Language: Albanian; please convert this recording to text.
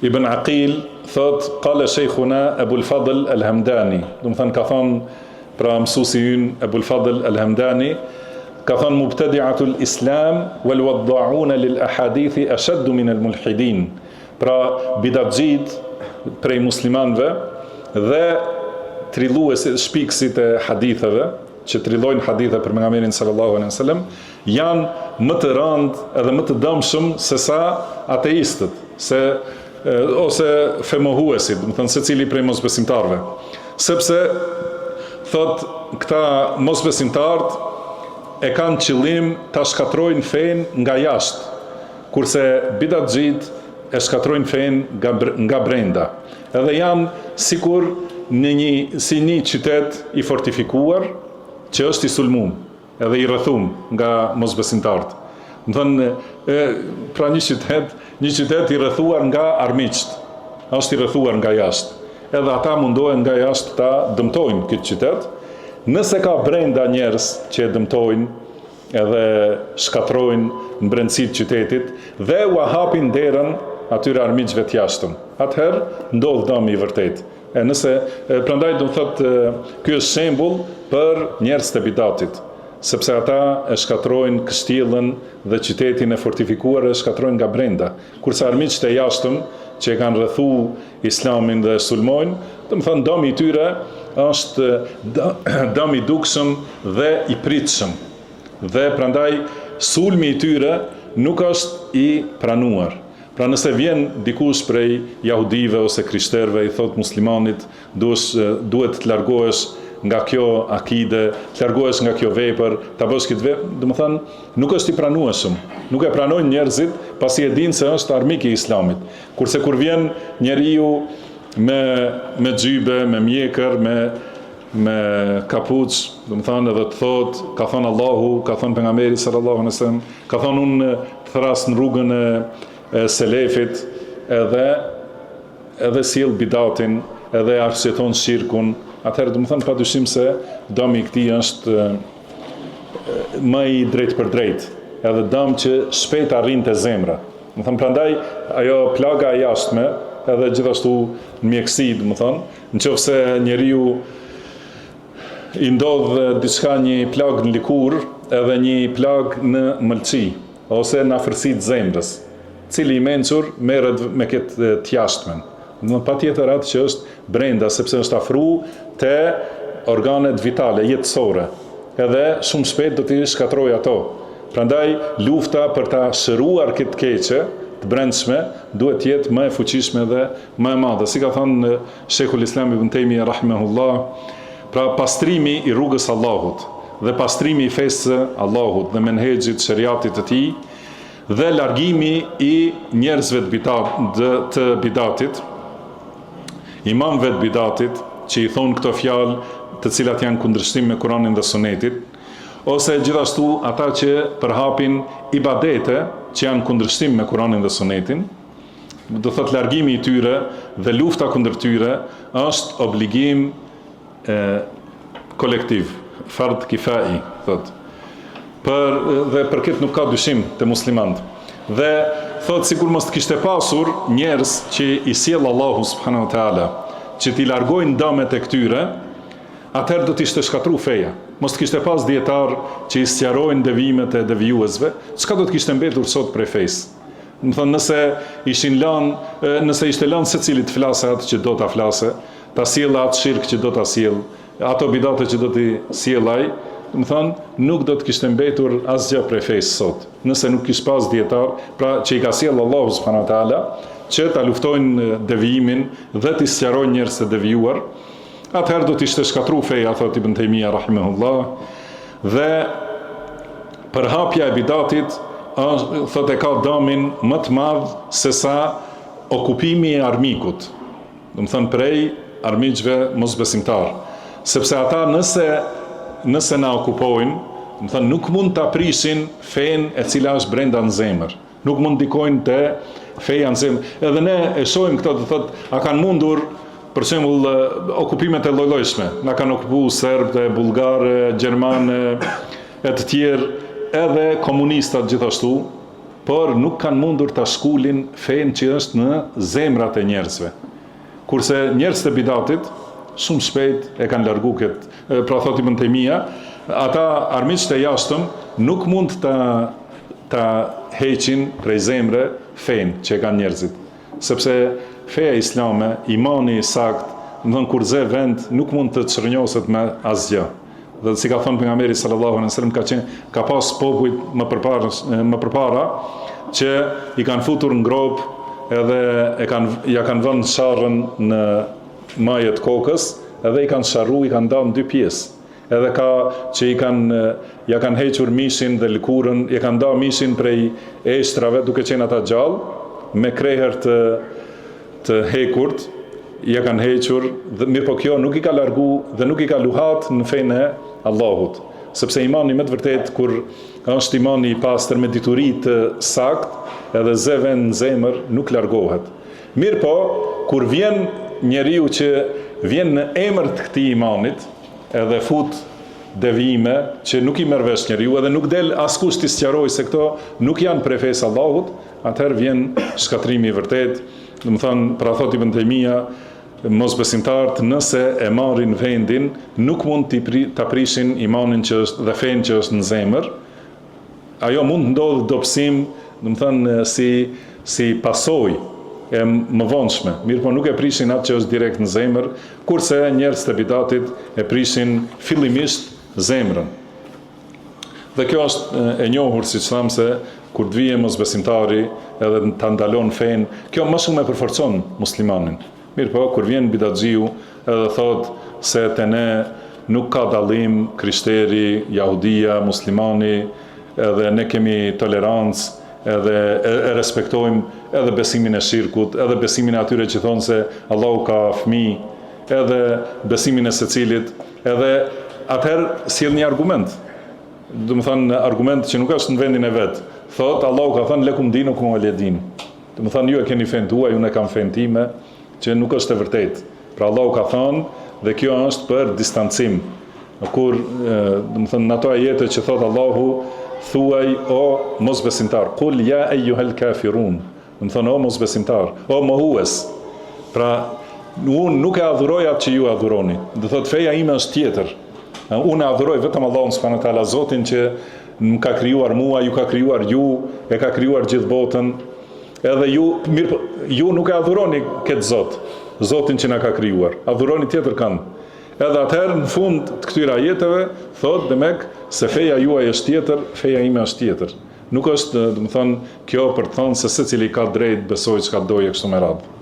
Ibn Aqil thot, qala shejkhuna Ebul Fadl al-Hamdani, do të thënë ka thonë pra mësuesi ynë Ebul Fadl al-Hamdani, ka thonë mubtadi'atul Islam wal wadda'una lil ahadithi ashaddu min al-mulhidin, pra bidatxhit prej muslimanëve dhe trilluesit, shpikësit e haditheve, që trillojnë hadithe për pejgamberin sallallahu alaihi wasallam, janë më të rëndë edhe më të dëmshëm se sa ateistët, ose femohuesit, do të thënë secili prej mosbesimtarëve. Sepse thot këta mosbesimtarët e kanë qëllim ta shkatrojnë fenë nga jashtë, kurse bidatxhit e shkatrojnë fenë nga brenda. Edhe janë sikur si një qytet i fortifikuar që është i sulmum edhe i rrethum nga mosbesimtarët. Do të thënë, pra një qytet i rrethuar nga armiqt, është i rrethuar nga jashtë. Edhe ata mundohen nga jashtë ta dëmtojnë këtë qytet. Nëse ka brenda njerëz që e dëmtojnë edhe shkatrojnë në brendësitë të qytetit dhe u hapin derën atyre armiqve të jashtëm, atëherë ndodh dëmi i vërtetë. Prandaj do të thotë ky është shembull për njerëz të bidatit, sepse ata e shkatrojnë kështjellën dhe qytetin e fortifikuar e shkatrojnë nga brenda, kurse armiqt e jashtëm që e kanë rrethu islamin dhe sulmojnë, do të thonë dëmi i tyre është dëm i dukshëm dhe i pritshëm. Dhe prandaj sulmi i tyre nuk është i pranuar. Pra nëse vjen dikush prej jahudive ose krishterëve i thot muslimanit duhet të largohesh nga kjo akide, të largohesh nga kjo vepër, ta bësh këtë vepër, do të thënë, nuk është i pranueshëm. Nuk e pranojnë njerëzit pasi e dinë se është armik i islamit. Kurse kur vjen njeriu me xhybe, me mjekër, me kapuç, do të thënë edhe të thot, ka thënë Allahu, ka thënë pejgamberi sallallahu alaihi wasallam, ka thënë unë thras në rrugën e selefit, edhe sjell bidatin, edhe arsyeton shirkun. Atëherë do të thënë padyshim se dëmi i këtij është më i drejtë për drejtë, edhe dëm që shpejt arrin te zemra. Do të thënë prandaj ajo plaga e jashtme, edhe gjithashtu në mjeksi, do të thënë, nëse njeriu i ndodh diçka, një plag në likur, edhe një plag në mëlçi, ose në afërsi të zemrës, cili i mençur merret me këtë të jashtmen. Patjetër atë që është brenda, sepse është afru te organet vitale, jetësore, edhe shumë shpejt do t'i shkatroj ato. Prandaj lufta për ta shëruar këtë keqe të brendshme duhet të jetë më e fuqishme dhe më e madhe. Si ka thënë Sheikhul Islam Ibn Taymija rahimahullah, pra pastrimi i rrugës Allahut dhe pastrimi i fesë Allahut dhe menhexhit shariatit të tij dhe largimi i njerëzve të bidatit, imamëve të bidatit, që i thonë këto fjalë të cilat janë kundërshtim me Kur'anin dhe Sunetit, ose gjithashtu ata që përhapin ibadete që janë kundërshtim me Kur'anin dhe Sunetin, do thotë largimi i tyre dhe lufta kundër tyre është obligim kolektiv, fard kifai, thotë. Dhe për këtë nuk ka dyshim të muslimanët. Dhe thotë sikur mos të kishte pasur njerëz që i sjell Allahu subhanahu wa taala, që t'i largojnë dëmet e këtyre, atëherë do t'ishte shkatru feja. Mos të kishte pas dietar që i sqarojnë devimet e devijuesve, çka do të kishte mbetur sot prej fesë? Do të thonë nëse ishte lënë secili të flasë atë që do ta flasë, ta sjellë atë shirk që do ta sjellë, ato bidate që do t'i sjellë ai, do të thonë nuk do të kishte mbetur asgjë prej fesë sot. Nëse nuk kishte pas dietar, pra që i ka sjellë Allahu subhanahu wa taala, që ta luftojnë devijimin dhe t'i sqarojnë njerëz të devijuar, atëherë do t'ishte shkatru feja, thot Ibn Taymija rahimahullah, dhe përhapja e bidatit thot e ka dëmin më të madh se sa okupimi i armikut, do të thënë prej armiqve mosbesimtar, sepse ata nëse na okupojnë, do të thënë nuk mund ta prishin fenë e cila është brenda në zemër, nuk mund ndikojnë te feja në zemër. Edhe ne e shohim këto, do thotë, a kanë mundur për shembull okupimet e lloj-llojshme. Na kanë okupuar serbë, bullgarë, gjermanë, e të tjerë, edhe komunistat gjithashtu, por nuk kanë mundur ta shkullin fenë që është në zemrat e njerëzve. Kurse njerëzit e bidatit shumë shpejt e kanë largu këtë, pra thot Ibn Taymija, ata armiqtë e jashtëm nuk mund ta heqin prej zemre fenë që kanë njerëzit. Sepse feja islame, imani i sakt, kur ze vend, nuk mund të çrrënjoset me asgjë. Dhe si ka thënë pejgamberi sallallahu alaihi wasallam, ka pas popujt më përpara që i kanë futur në grop edhe ja kanë vënë sharrën në majët kokës edhe i kanë sharru, i kanë dalë në dy pjesë. Edhe ka që ja kanë hequr mishin dhe lëkurën, ja kanë dalë mishin prej eshtrave duke qenë ata gjallë, me kreher të hekurt, ja kanë hequr, mirë po kjo nuk i ka largu dhe nuk i ka luhat në fenë e Allahut. Sepse imani me të vërtet, kur është imani i pastër me dituri të sakt, edhe zeven në zemër, nuk largohet. Mirë po, kur vjen njeriu që vjen në emër të këtij imanit, edhe fut devijime që nuk i merr vesh njeriu edhe nuk del askush t'i sqarojë se këto nuk janë prej fesë Allahut, atëherë vjen shkatrimi i vërtet. Domethënë, pra thot Ibn Taymija, mosbesimtarët nëse e marrin vendin, nuk mund ta prishin imanin që është dhe fenë që është në zemër. Ajo mund të ndodhë dobësim, domethënë si pasojë e mëvonshme. Mirë po nuk e prishin atë që është direkt në zemër, kurse njerëzit e bidatit e prishin fillimisht zemrën. Dhe kjo është e njohur, siç tham, se kur të vijë mosbesimtari edhe ta ndalon fenë, kjo më shumë e përforcon muslimanin. Mirë po, kur vjen bidatxiu edhe thot se te ne nuk ka dallim krishteri, jahudia, muslimani, edhe ne kemi tolerancë, edhe e respektojmë edhe besimin e shirkut, edhe besimin e atyre që thonë se Allahu ka fëmijë, edhe besimin e secilit, edhe atëherë sjell një argument. Do të thënë argument që nuk është në vendin e vet. Thot Allahu ka thënë lekum dinukum waliya din. Do të thënë ju e keni fenë tuaj, unë e kam fenë time, që nuk është e vërtetë. Pra Allahu ka thënë dhe kjo është për distancim. Kur do të thënë ato ajete që thot Allahu, thuaj o mosbesimtar, qul ya ayyuhal kafirun. Do të thonë o mosbesimtar, o mohues. Pra unë nuk e adhuroj atë që ju adhuroni. Do thot feja ime është tjetër. Unë adhuroj vetëm Allahun subhanahu wa taala, Zotin që më ka krijuar mua, ju ka krijuar ju, e ka krijuar gjithë botën. Edhe ju nuk e adhuroni këtë Zot, Zotin që na ka krijuar. Adhuroni tjetër kënd. Edhe atëherë në fund të këtyre ajeteve thot demek se feja juaj është tjetër, feja ime është tjetër. Nuk është, do të thonë, kjo për të thënë se secili ka drejt besoj çka dojë kështu me radhë.